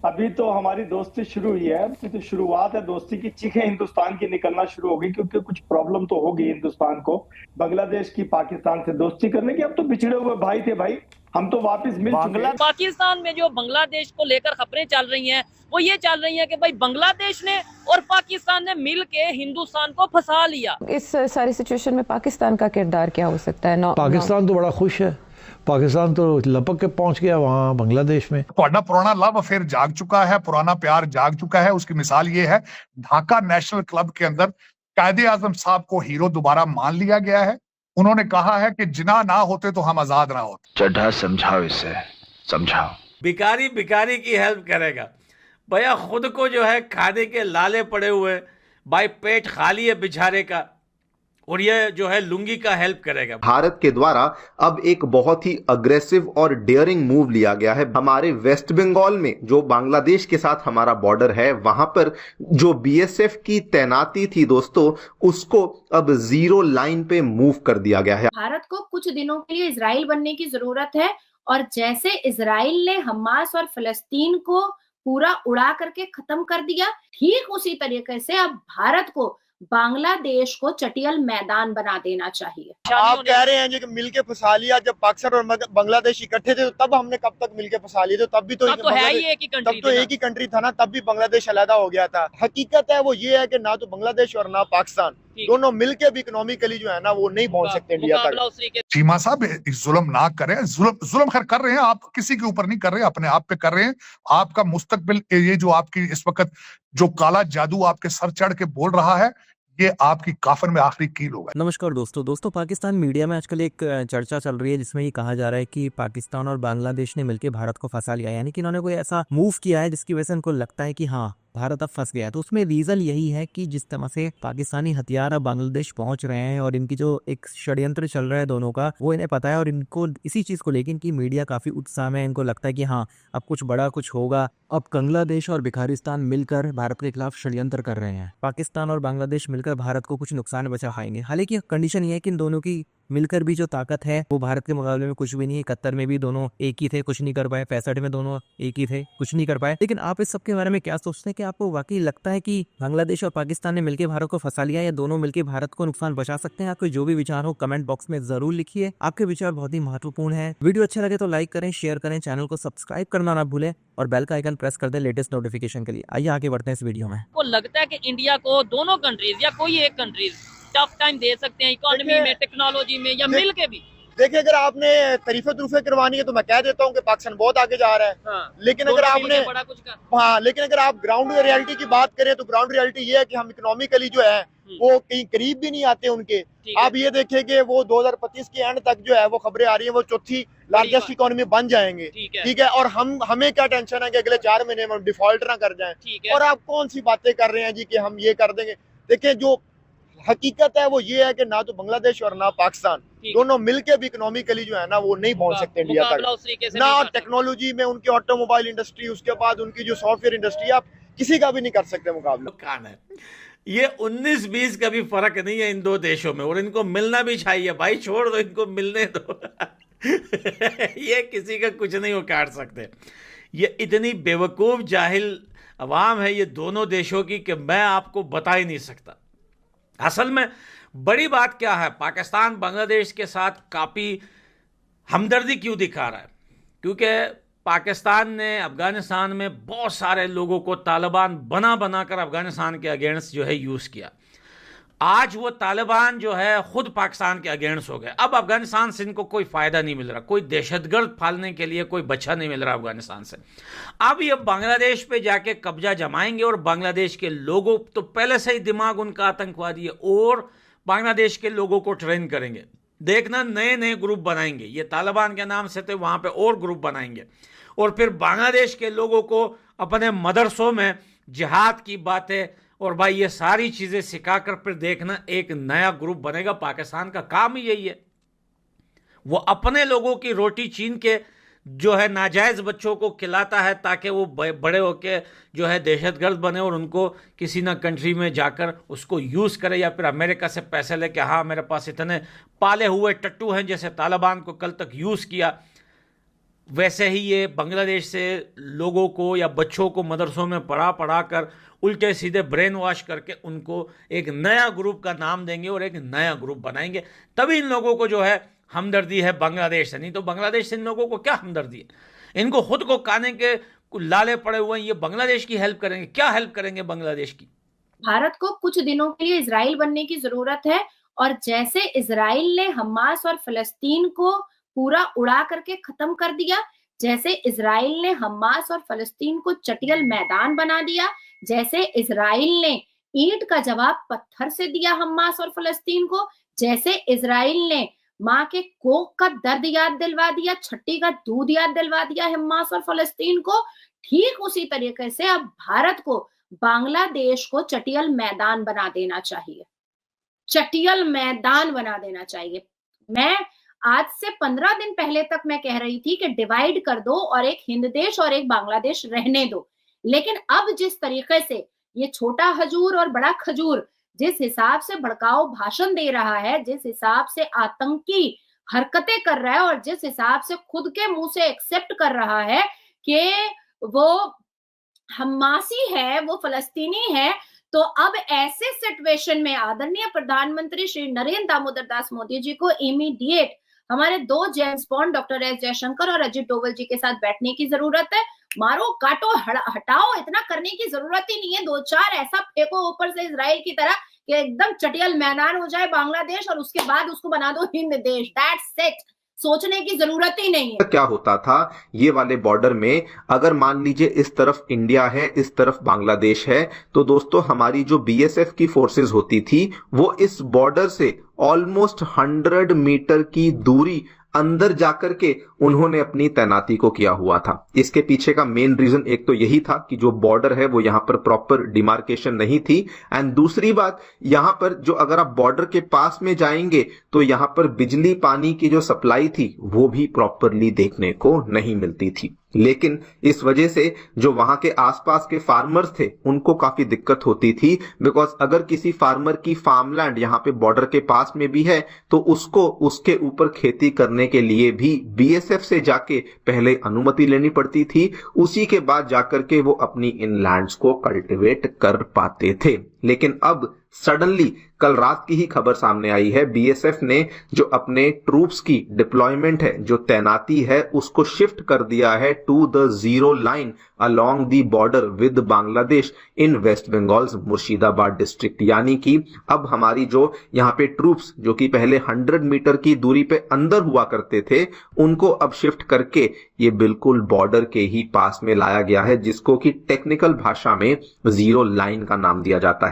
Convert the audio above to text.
अभी तो हमारी दोस्ती शुरू हुई है, अभी तो शुरुआत है दोस्ती की। चीखें हिंदुस्तान की निकलना शुरू हो गई, क्योंकि कुछ प्रॉब्लम तो होगी हिंदुस्तान को बांग्लादेश की पाकिस्तान से दोस्ती करने की। अब तो बिछड़े हुए भाई थे भाई, हम तो वापस मिल चुके हैं। पाकिस्तान में जो बांग्लादेश को लेकर खबरें चल रही हैं, वो ये चल रही हैं कि भाई बांग्लादेश ने और पाकिस्तान ने मिल के हिंदुस्तान को फंसा लिया। इस सारी सिचुएशन में पाकिस्तान का किरदार क्या हो सकता है? पाकिस्तान तो बड़ा खुश है, पाकिस्तान तो लपक के पहुंच गया वहां बांग्लादेश में। ਤੁਹਾਡਾ पुराना लव अफेयर जाग चुका है, पुराना प्यार जाग चुका है। उसकी मिसाल ये है, ढाका नेशनल क्लब के अंदर कायदे आजम साहब को हीरो दोबारा मान लिया गया है। उन्होंने कहा है कि जिना ना होते तो हम आजाद ना होते। चड्ढा समझाओ इसे, समझाओ। भिखारी भिखारी की हेल्प करेगा भैया, खुद को जो है खाने के लाले पड़े हुए भाई, पेट खाली है बेचारे का, और ये जो है लुंगी का हेल्प करेगा। भारत के द्वारा अब एक बहुत ही अग्रेसिव और डेयरिंग मूव लिया गया है। हमारे वेस्ट बंगाल में जो बांग्लादेश के साथ हमारा बॉर्डर है, वहां पर जो बीएसएफ की तैनाती थी दोस्तों, उसको अब जीरो लाइन पे मूव कर दिया गया है। भारत को कुछ दिनों के लिए इजराइल बनने की जरूरत है, और जैसे इजराइल ने हमास और फिलिस्तीन को पूरा उड़ा करके खत्म कर दिया, ठीक उसी तरीके से अब भारत को बांग्लादेश को चटियल मैदान बना देना चाहिए। आप कह रहे हैं कि मिलके फंसा लिया। जब पाकिस्तान और बांग्लादेश इकट्ठे थे तो तब हमने कब तक मिलके फंसा लिए थे? तब भी तो एक ही कंट्री था ना, तब भी बांग्लादेश अलग हो गया था। हकीकत है वो ये है कि ना तो बांग्लादेश और ना पाकिस्तान दोनों मिलके भी इकोनॉमिकली जो है ना वो नहीं पहुंच सकते इंडिया तक। चीमा साहब जुल्म ना करें। जुल्म खैर कर रहे हैं आप, किसी के ऊपर नहीं कर रहे, अपने आप पे कर रहे हैं। आपका मुस्तकबिल, ये जो आपकी इस वक्त जो काला जादू आपके सर चढ़ के बोल रहा है, ये आपकी काफन में आखिरी कील होगा। नमस्कार दोस्तों, पाकिस्तान मीडिया में आजकल एक चर्चा चल रही है जिसमें ये कहा जा रहा है कि पाकिस्तान और बांग्लादेश ने मिलकर भारत को फंसा लिया, यानी कि इन्होंने कोई ऐसा मूव किया है जिसकी वजह से इनको लगता है कि हाँ भारत अब फंस गया है। तो उसमें रीजन यही है कि जिस तरह से पाकिस्तानी हथियार अब बांग्लादेश पहुंच रहे हैं और इनकी जो एक षड्यंत्र चल रहा है दोनों का, वो इन्हें पता है, और इनको इसी चीज को लेकर इनकी मीडिया काफी उत्साह में, इनको लगता है कि हाँ अब कुछ बड़ा कुछ होगा। अब बांग्लादेश और भिखारिस्तान मिलकर भारत के खिलाफ षड्यंत्र कर रहे हैं। पाकिस्तान और बांग्लादेश मिलकर भारत को कुछ नुकसान बचा पाएंगे। हालांकि कंडीशन ये है कि इन दोनों की मिलकर भी जो ताकत है वो भारत के मुकाबले में कुछ भी नहीं है। 71 में भी दोनों एक ही थे, कुछ नहीं कर पाए। 65 में दोनों एक ही थे, कुछ नहीं कर पाए। लेकिन आप इस सब के बारे में क्या सोचते हैं? कि आपको वाकई लगता है कि बांग्लादेश और पाकिस्तान ने मिलकर भारत को फंसा लिया, या दोनों मिलकर भारत को नुकसान बचा सकते हैं? आपके जो भी विचार हो कमेंट बॉक्स में जरूर लिखिए। आपके विचार बहुत ही महत्वपूर्ण है। वीडियो अच्छा लगे तो लाइक करें, शेयर करें, चैनल को सब्सक्राइब करना ना भूलें और बेल का आइकन प्रेस कर दें लेटेस्ट नोटिफिकेशन के लिए। आइए आगे बढ़ते हैं इस वीडियो में। को लगता है कि इंडिया को दोनों कंट्रीज या कोई एक कंट्रीज टफ टाइम दे सकते हैं इकोनॉमी में, टेक्नोलॉजी में, या मिल के भी? देखिए, अगर आपने तरीफे तुरफे करवानी है तो मैं कह देता हूँ कि पाकिस्तान बहुत आगे जा रहा है। लेकिन अगर आपने लेकिन अगर आप ग्राउंड रियलिटी की बात करें तो ग्राउंड रियलिटी ये है कि हम इकोनॉमिकली जो है वो कहीं करीब भी नहीं आते उनके। आप ये देखें कि वो 2025 के एंड तक जो है वो खबरें आ रही है वो चौथी लार्जेस्ट इकोनॉमी बन जाएंगे। ठीक है, और हमें क्या टेंशन है कि अगले 4 महीने में डिफॉल्ट ना कर जाएं। और आप कौन सी बातें कर रहे हैं जी कि हम ये कर देंगे? देखिए, जो हकीकत है वो ये है कि ना तो बांग्लादेश और ना पाकिस्तान दोनों मिलके भी इकोनॉमिकली जो है ना वो नहीं पहुंच सकते इंडिया तक। ना टेक्नोलॉजी में उनकी ऑटोमोबाइल इंडस्ट्री, उसके बाद उनकी जो सॉफ्टवेयर इंडस्ट्री, आप किसी का भी नहीं कर सकते मुकाबला। कान है ये 19-20 का भी फर्क नहीं है इन दो देशों में, और इनको मिलना भी चाहिए भाई। छोड़ दो, इनको मिलने दो। ये किसी का कुछ नहीं उखाड़ सकते। ये इतनी बेवकूफ जाहिल अवाम है ये दोनों देशों की कि मैं आपको बता ही नहीं सकता। असल में बड़ी बात क्या है, पाकिस्तान बांग्लादेश के साथ काफ़ी हमदर्दी क्यों दिखा रहा है? क्योंकि पाकिस्तान ने अफगानिस्तान में बहुत सारे लोगों को तालिबान बना कर अफगानिस्तान के अगेंस्ट जो है यूज़ किया। आज वो तालिबान जो है खुद पाकिस्तान के अगेंस्ट हो गए। अब अफगानिस्तान से इनको कोई फ़ायदा नहीं मिल रहा, कोई दहशतगर्द पालने के लिए कोई बच्चा नहीं मिल रहा अफगानिस्तान से। अब ये बांग्लादेश पे जाके कब्जा जमाएंगे, और बांग्लादेश के लोगों, तो पहले से ही दिमाग उनका आतंकवादी है, और बांग्लादेश के लोगों को ट्रेन करेंगे। देखना, नए नए ग्रुप बनाएंगे। ये तालिबान के नाम से थे, वहाँ पर और ग्रुप बनाएंगे, और फिर बांग्लादेश के लोगों को अपने मदरसों में जिहाद की बातें और भाई ये सारी चीज़ें सिखाकर फिर देखना एक नया ग्रुप बनेगा। पाकिस्तान का काम ही यही है, वो अपने लोगों की रोटी छीन के जो है नाजायज़ बच्चों को खिलाता है ताकि वो बड़े होके जो है दहशतगर्द बने और उनको किसी ना कंट्री में जाकर उसको यूज़ करे, या फिर अमेरिका से पैसे लेके हाँ मेरे पास इतने पाले हुए टट्टू हैं, जैसे तालिबान को कल तक यूज़ किया। वैसे ही ये बांग्लादेश से लोगों को या बच्चों को मदरसों में पढ़ा कर उल्टे सीधे ब्रेन वॉश करके उनको एक नया ग्रुप का नाम देंगे और एक नया ग्रुप बनाएंगे। तभी इन लोगों को जो है हमदर्दी है बांग्लादेश से, नहीं तो बांग्लादेश से इन लोगों को क्या हमदर्दी है। इनको खुद को खाने के लाले पड़े हुए हैं, ये बांग्लादेश की हेल्प करेंगे, क्या हेल्प करेंगे बांग्लादेश की। भारत को कुछ दिनों के लिए इजराइल बनने की जरूरत है, और जैसे इजराइल ने हमास और फलस्तीन को पूरा उड़ा करके खत्म कर दिया, जैसे इजराइल ने हमास और फलस्तीन को चटियल मैदान बना दिया, जैसे इजराइल ने ईंट का जवाब पत्थर से दिया हमास और फलस्तीन को, जैसे इजराइल ने माँ के कोख का दर्द याद दिलवा दिया, छट्टी का दूध याद दिलवा दिया हमास और फलस्तीन को, ठीक उसी तरीके से अब भारत को बांग्लादेश को चटियल मैदान बना देना चाहिए, चटियल मैदान बना देना चाहिए। मैं आज से 15 दिन पहले तक मैं कह रही थी कि डिवाइड कर दो और एक हिंद देश और एक बांग्लादेश रहने दो, लेकिन अब जिस तरीके से ये छोटा हजूर और बड़ा खजूर जिस हिसाब से भड़काऊ भाषण दे रहा है, जिस हिसाब से आतंकी हरकतें कर रहा है और जिस हिसाब से खुद के मुंह से एक्सेप्ट कर रहा है कि वो हमासी है, वो फलस्तीनी है, तो अब ऐसे सिचुएशन में आदरणीय प्रधानमंत्री श्री नरेंद्र दामोदर दास मोदी जी को इमीडिएट हमारे 2 James bond doctor S Jaishankar और अजित डोवल जी के साथ बैठने की जरूरत है। मारो काटो हटाओ, इतना करने की जरूरत ही नहीं है। 2-4 ऐसा फेंको ऊपर से इजराइल की तरह कि एकदम चटियल मैदान हो जाए बांग्लादेश, और उसके बाद उसको बना दो हिंद देश। दैट्स इट, सोचने की जरूरत ही नहीं है। क्या होता था ये वाले बॉर्डर में, अगर मान लीजिए इस तरफ इंडिया है, इस तरफ बांग्लादेश है, तो दोस्तों हमारी जो बीएसएफ की फोर्सेस होती थी वो इस बॉर्डर से ऑलमोस्ट 100 मीटर की दूरी अंदर जाकर के उन्होंने अपनी तैनाती को किया हुआ था। इसके पीछे का मेन रीजन एक तो यही था कि जो बॉर्डर है वो यहाँ पर प्रॉपर डिमार्केशन नहीं थी, एंड दूसरी बात यहाँ पर जो अगर आप बॉर्डर के पास में जाएंगे तो यहाँ पर बिजली पानी की जो सप्लाई थी वो भी प्रॉपरली देखने को नहीं मिलती थी। लेकिन इस वजह से जो वहां के आसपास के फार्मर्स थे उनको काफी दिक्कत होती थी, बिकॉज अगर किसी फार्मर की फार्मलैंड यहाँ पे बॉर्डर के पास में भी है तो उसको उसके ऊपर खेती करने के लिए भी बीएसएफ से जाके पहले अनुमति लेनी पड़ती थी, उसी के बाद जाकर के वो अपनी इन लैंड्स को कल्टिवेट कर पाते थे। लेकिन अब सडनली कल रात की ही खबर सामने आई है, बीएसएफ ने जो अपने ट्रूप्स की डिप्लॉयमेंट है, जो तैनाती है, उसको शिफ्ट कर दिया है to the zero line along the border with Bangladesh in West Bengal Murshidabad district. यानी कि अब हमारी जो यहाँ पे ट्रूप्स जो कि पहले 100 मीटर की दूरी पे अंदर हुआ करते थे, उनको अब शिफ्ट करके ये बिल्कुल बॉर्डर के ही पास में लाया गया है, जिसको कि टेक्निकल भाषा में जीरो लाइन का नाम दिया जाता है।